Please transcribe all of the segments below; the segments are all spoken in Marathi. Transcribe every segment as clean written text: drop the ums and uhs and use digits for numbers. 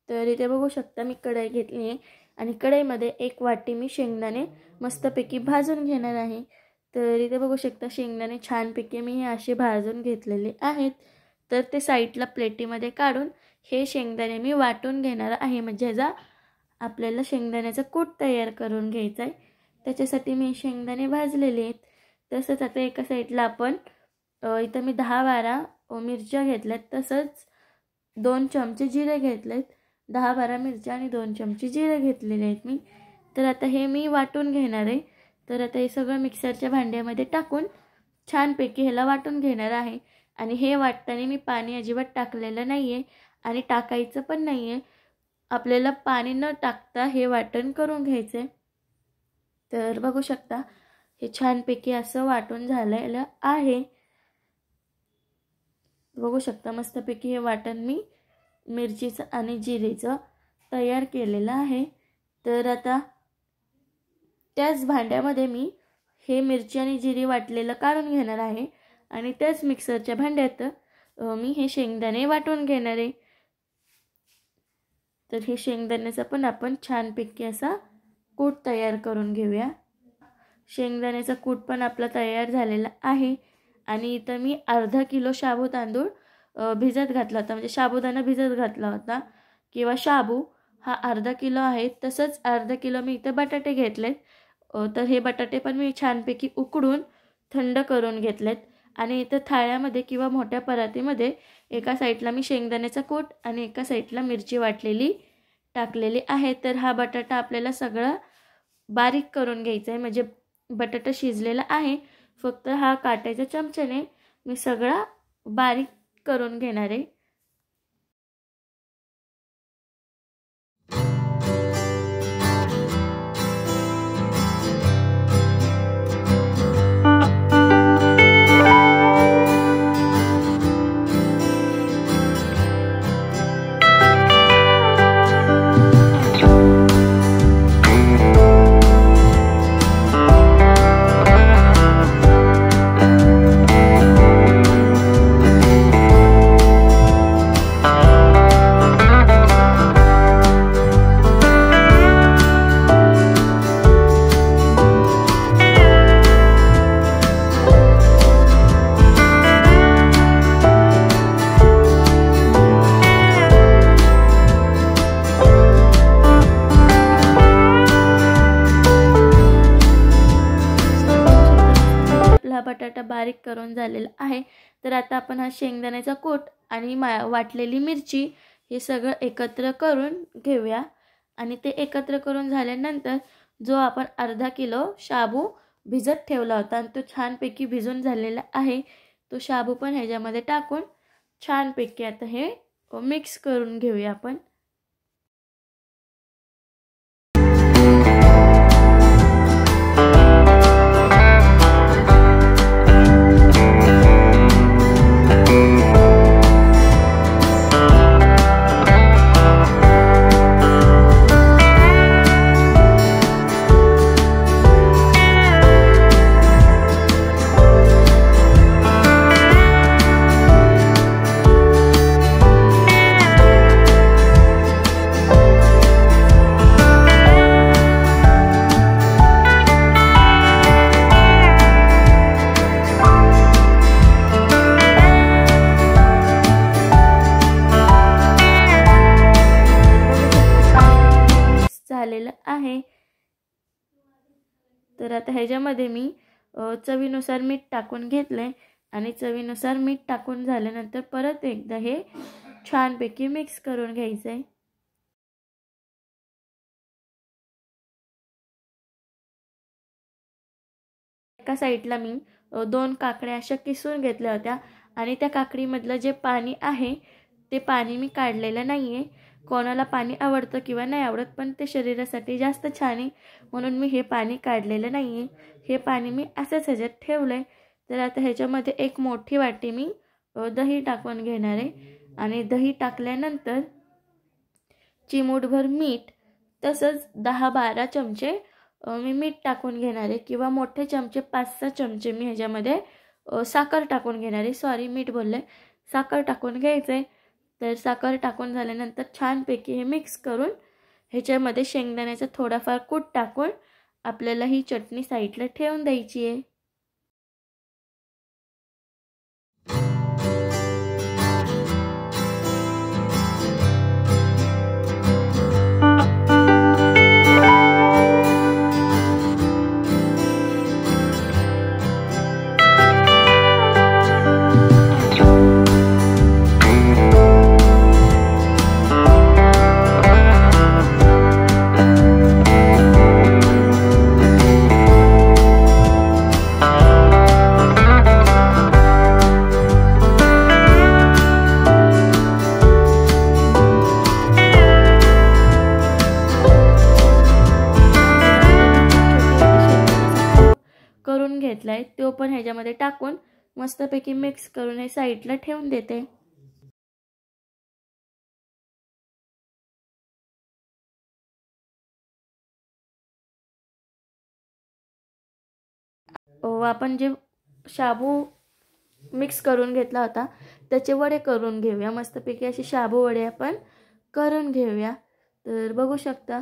तर इथे बघू शकता मी कढई घेतली आहे आणि कढईमध्ये 1 वाटी मी शेंगदाणे मस्तपैकी भाजून घेणार आहे। तर इथे बघू शकता शेंगदाणे छानपैकी मी असे भाजून घेतलेले आहेत। तर ते साईडला प्लेटीमध्ये काढून हे शेंगदाणे मी वाटून घेणार आहे, म्हणजे ह्याचा आपल्याला शेंगदाण्याचा कूट तयार करून घ्यायचा आहे। त्याच्यासाठी मी शेंगदाणे भाजलेले आहेत। तसंच आता एका साईडला आपण इथं मी 10-12 मिरच्या घेतल्यात, तसंच 2 चमचे जिरे घेतलेत। 10-12 मिरच्या आणि 2 चमचे जिरे घेतलेले आहेत मी। तर आता हे मी वाटून घेणार आहे। तर आता हे सगळं मिक्सरच्या भांड्यामध्ये टाकून छानपैकी ह्याला वाटून घेणार आहे। आणि हे वाटताना मी पाणी अजिबात टाकलेलं नाही आहे आणि टाकायचं पण नाही आहे। आपल्याला पाणी न टाकता हे वाटण करून घ्यायचं आहे। तर बघू शकता हे छानपैकी असं वाटून झालेलं आहे। बघू शकता मस्तपैकी हे वाटण मी मिरचीचं आणि जिरेचं तयार केलेलं आहे। तर आता त्याच भांड्यामध्ये मी हे मिरची आणि जिरे वाटलेलं काढून घेणार आहे आणि त्याच मिक्सरच्या भांड्यात मी हे शेंगदाणे वाटून घेणार आहे। तर हे शेंगदाण्याचा पण आपण छानपैकी असा कूट तयार करून घेऊया। शेंगदाण्याचा कूट पण आपला तयार झालेला आहे आणि इथं मी अर्धा किलो शाबू तांदूळ भिजत घातला होता, म्हणजे साबुदाणा भिजत घातला होता किंवा शाबू हा अर्धा किलो आहे। तसंच अर्धा किलो मी इथं बटाटे घेतलेत। तर हे बटाटे पण मी छानपैकी उकडून थंड करून घेतलेत आणि इथं थाळ्यामध्ये किंवा मोठ्या परातीमध्ये एका साईडला मी शेंगदाण्याचा कूट आणि एका साईडला मिरची वाटलेली टाकलेली आहे। तर हा बटाटा आपल्याला सगळं बारीक करून घ्यायचा आहे, म्हणजे बटाटा शिजलेला आहे, फक्त हा काट्याच्या चमच्याने मी सगळा बारीक करून घेणार आहे। बटाटा बारीक करून झालेला आहे। तर आता आपण हा शेंगदाण्याचा कूट आणि वाटलेली मिरची हे सगळं एकत्र करून घेऊया आणि ते एकत्र करून झाल्यानंतर जो आपण अर्धा किलो शाबू भिजत ठेवला होता आणि तो छानपैकी भिजून झालेला आहे, तो शाबू पण ह्याच्यामध्ये टाकून छानपैकी आता हे मिक्स करून घेऊया आपण। झालेलं आहे। तर आता ह्याच्यामध्ये मी चवीनुसार मीठ टाकून घेतलंय आणि चवीनुसार मीठ टाकून झाल्यानंतर परत एकदा हे छानपैकी मिक्स करून घ्यायचंय। एका साईडला मी 2 काकड्या अशा किसून घेतल्या होत्या आणि त्या काकडीमधलं जे पाणी आहे ते पाणी मी काढलेलं नाहीये। कोणाला पाणी आवडतं किंवा नाही आवडत, पण ते शरीरासाठी जास्त छान आहे म्हणून मी हे पाणी काढलेलं नाहीये। हे पाणी मी असंच ह्याच्यात ठेवलंय। तर आता ह्याच्यामध्ये 1 मोठी वाटी मी दही टाकून घेणार आहे आणि दही टाकल्यानंतर चिमूटभर मीठ, तसंच 10-12 चमचे मी मीठ टाकून घेणार आहे किंवा मोठे चमचे 5-6 चमचे मी ह्याच्यामध्ये साखर टाकून घेणार आहे। सॉरी मीठ बोलले, साखर टाकून घ्यायचं आहे। तर साखर टाकून झाल्यानंतर छानपैकी हे मिक्स करून ह्याच्यामध्ये शेंगदाण्याचा थोडाफार कूट टाकून आपल्याला ही चटणी साईडला ठेवून द्यायची आहे. करून घेतलाय तो पण ह्याच्यामध्ये टाकून मस्तपैकी मिक्स करून हे साईडला ठेवून देते. आपण जे शाबू मिक्स करून घेतला होता त्याचे वडे करून घेऊया. मस्तपैकी असे शाबू वडे आपण करून घेऊया. तर बघू शकता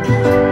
आहे.